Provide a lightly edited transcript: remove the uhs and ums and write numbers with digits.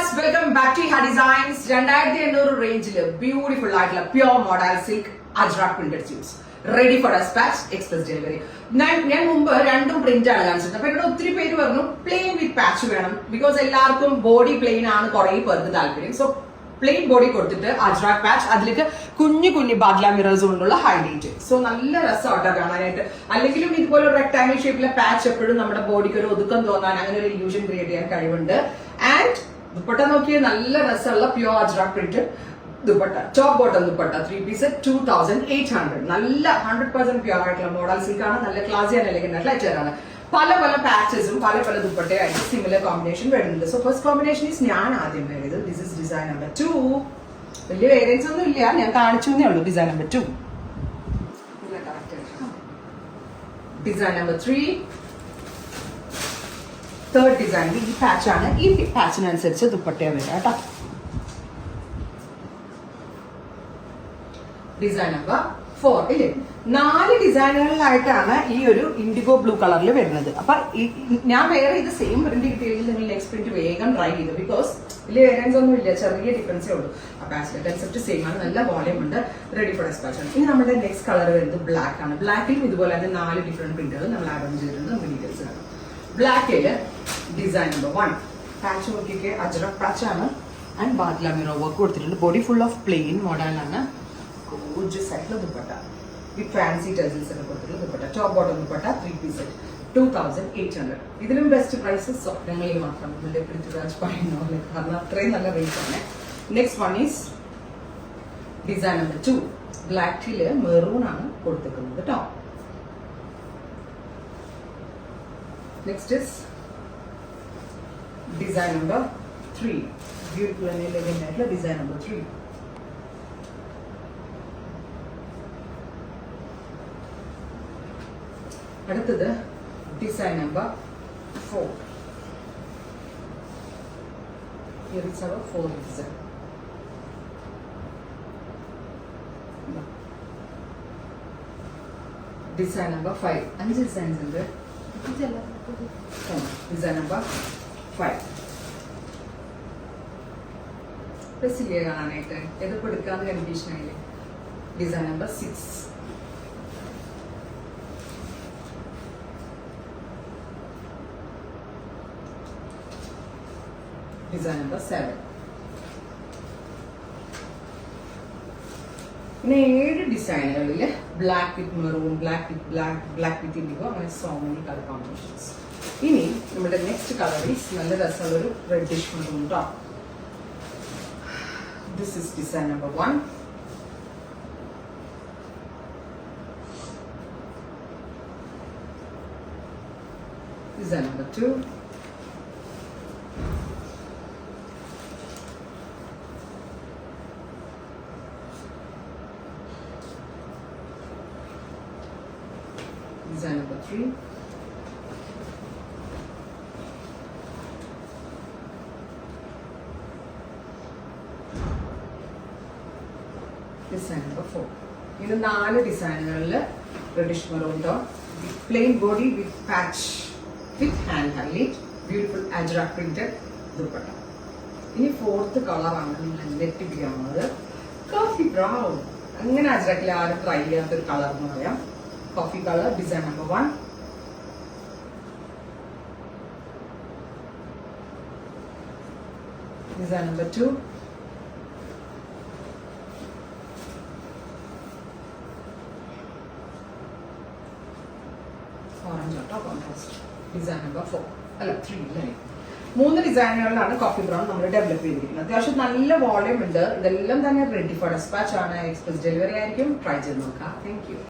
Viewers welcome back to ഹാ designs. 2800 റേഞ്ചിൽ beautiful ആയിട്ടുള്ള pure model silk ajrak printed suits ready for despatch express delivery. ഞാൻ മുമ്പ് രണ്ടും പ്രിന്റ് ആണ് കാണിച്ചത്. അപ്പൊ ഇവിടെ ഒത്തിരി പേര് പറഞ്ഞു പ്ലെയിൻ വിത്ത് പാച്ച് വേണം, ബിക്കോസ് എല്ലാവർക്കും ബോഡി പ്ലെയിൻ ആണ് കുറെ പേർക്ക് താല്പര്യം. സോ പ്ലെയിൻ ബോഡി കൊടുത്തിട്ട് അജ്രാക് പാച്ച്, അതിലേക്ക് കുഞ്ഞു കുഞ്ഞു ബാഗ്ല മിറേഴ്സ് കൊണ്ടുള്ള ഹൈലൈറ്റ്. സോ നല്ല രസമാട്ടോ കാണാനായിട്ട്. അല്ലെങ്കിലും ഇതുപോലെ ഒരു റെക്ടാംഗിൾ ഷേപ്പിലെ പാച്ച് എപ്പോഴും നമ്മുടെ ബോഡിക്ക് ഒരു ഒതുക്കം തോന്നാൻ, അങ്ങനെ ഒരു ഇല്യൂഷൻ ക്രിയേറ്റ് ചെയ്യാൻ കഴിവുണ്ട്. ആൻഡ് ദുപ്പട്ട നോക്കിയ നല്ല രസമുള്ള pure ajrak print dupatta, top bottom dupatta 3 piece 2800. നല്ല 100% പ്യോർ ആയിട്ടുള്ള മോഡൽ സിൽക്ക് ആണ്. നല്ല ക്ലാസി ആൻഡ് എലഗന്റ് ആയിട്ടുള്ള അച്ചറാണ്. പല പല പാച്ചസും പല പല ദുപ്പട്ടയായിട്ട് സിമിലർ കോമ്പിനേഷൻ വരുന്നുണ്ട്. സോ ഫസ്റ്റ് കോമ്പിനേഷൻ ഈസ് ഞാൻ ആദ്യം വേണ്ടത്. This is design number 2. വലിയ വേരിയൻസ് ഒന്നും ഇല്ല, ഞാൻ കാണിച്ചു എന്നേ ഉള്ളൂ. Design number 2. Design number 3. Third ഡിസൈനിൽ ഈ പാച്ചാണ്. ഈ പാച്ചിനനുസരിച്ച് ദുപ്പട്ടയാണ് വരിക കേട്ടോ. ഡിസൈൻ നമ്പർ 4 ഇല്ലേ? 4 ഡിസൈനുകളിലായിട്ടാണ് ഈ ഒരു ഇൻഡിഗോ ബ്ലൂ കളറിൽ വരുന്നത്. അപ്പൊ ഞാൻ വേറെ ഇത് സെയിം പ്രിന്റ് കിട്ടിയെങ്കിൽ നിങ്ങൾ നെക്സ്റ്റ് പ്രിന്റ് വേഗം ട്രൈ ചെയ്തു, ബിക്കോസ് വലിയ വേരിയൻസ് ഒന്നും ഇല്ല, ചെറിയ ഡിഫറൻസേ ഉള്ളൂ. ആ പാച്ചിന്റെ കൺസെപ്റ്റ് സെയിം ആണ്, നല്ല വോളിയം ഉണ്ട്, റെഡി ഫോർ ഡെസ്പാച്ച് ആണ്. ഇനി നമ്മുടെ നെക്സ്റ്റ് കളർ വരുന്നത് ബ്ലാക്ക് ആണ്. ബ്ലാക്കിലും ഇതുപോലെ തന്നെ 4 ഡിഫറെന്റ് പ്രിന്റുകൾ നമ്മൾ ആഡ് ഓൺ ചെയ്തിട്ടുണ്ട്. നമുക്ക് ഡീറ്റെയിൽസ് കാണാം. ബ്ലാക്കില് ഡിസൈൻ നമ്പർ 1 പാച്ച് നോക്കിയൊക്കെ അജ്രക് പാച്ച് ആണ്. ആൻഡ് ബാഗ്ല മിറർ വർക്ക് കൊടുത്തിട്ടുണ്ട്. Body full of plain model ആണ്. ഗോർജിയസ് ആയിട്ടുള്ള ദുപ്പട്ട വിത്ത് ഫാൻസി ടസിൽസ് ഒക്കെ കൊടുത്തിട്ടുള്ള dupatta. Top bottom dupatta 3 piece 2800. ഇതിലും ബെസ്റ്റ് പ്രൈസസ് സ്വപ്നങ്ങളിൽ മാത്രം പൃഥ്വിരാജ് പറയുന്ന പോലെ, കാരണം അത്രയും നല്ല റേറ്റ് ആണ്. Next one is design number 2. ബ്ലാക്കില് മെറൂൺ ആണ് കൊടുത്തിരിക്കുന്നത് കേട്ടോ. Next is design number 3. Beautiful and elegant ആയിട്ടുള്ള ഡിസൈൻ നമ്പർ 3. അടുത്തത് design number 4. Here is our 4th design. Design number 5. 5 designs ഉണ്ട്. Design number 5. ബെസ്സില്ലേ കാണാനായിട്ട്? ഏതൊക്കെ എടുക്കാന്ന് കൺഫ്യൂഷൻ ആയില്ലേ? Design number 6. Design number 7. പിന്നെ 7 ഡിസൈനുകളില് black with maroon, black with black, black with indigo, അങ്ങനെ സോ മെനി കളർ കോമ്പിനേഷൻസ്. ഇനി നമ്മുടെ നെക്സ്റ്റ് കളർ ഈസ് നല്ല രസമുള്ളൊരു റെഡിഷ് മെറൂൺ കേട്ടോ. This is design number 1. Design number 2. Design number 3. Design number 4. ഇത് 4 ഡിസൈനുകളിൽ reddish maroon tone, plain body with patch with hand highlight, beautiful ajrak printed dupatta. ഇനി 4th കളറാണ് നിങ്ങൾ ഞെട്ടിപ്പിക്കാവുന്നത്, കോഫി ബ്രൗൺ. അങ്ങനെ അജ്രാക്കിൽ ആരും ട്രൈ ചെയ്യാത്തൊരു കളർ എന്ന് പറയാം. Coffee color, design number 1. Design number 2. Orange or contrast. Design number 4. അല്ല 3 അല്ലേ? 3 ഡിസൈനുകളിലാണ് കോഫി ബ്രൗൺ നമ്മൾ ഡെവലപ്പ് ചെയ്തിരിക്കുന്നത്. അത്യാവശ്യം നല്ല വോളിയം ഉണ്ട്. ഇതെല്ലാം തന്നെ റെഡി ഫോർ ഡെസ്പാച്ച് ആണ്. എക്സ്പ്രസ് ഡെലിവറി ആയിരിക്കും. ട്രൈ ചെയ്ത് നോക്കാം. Thank you.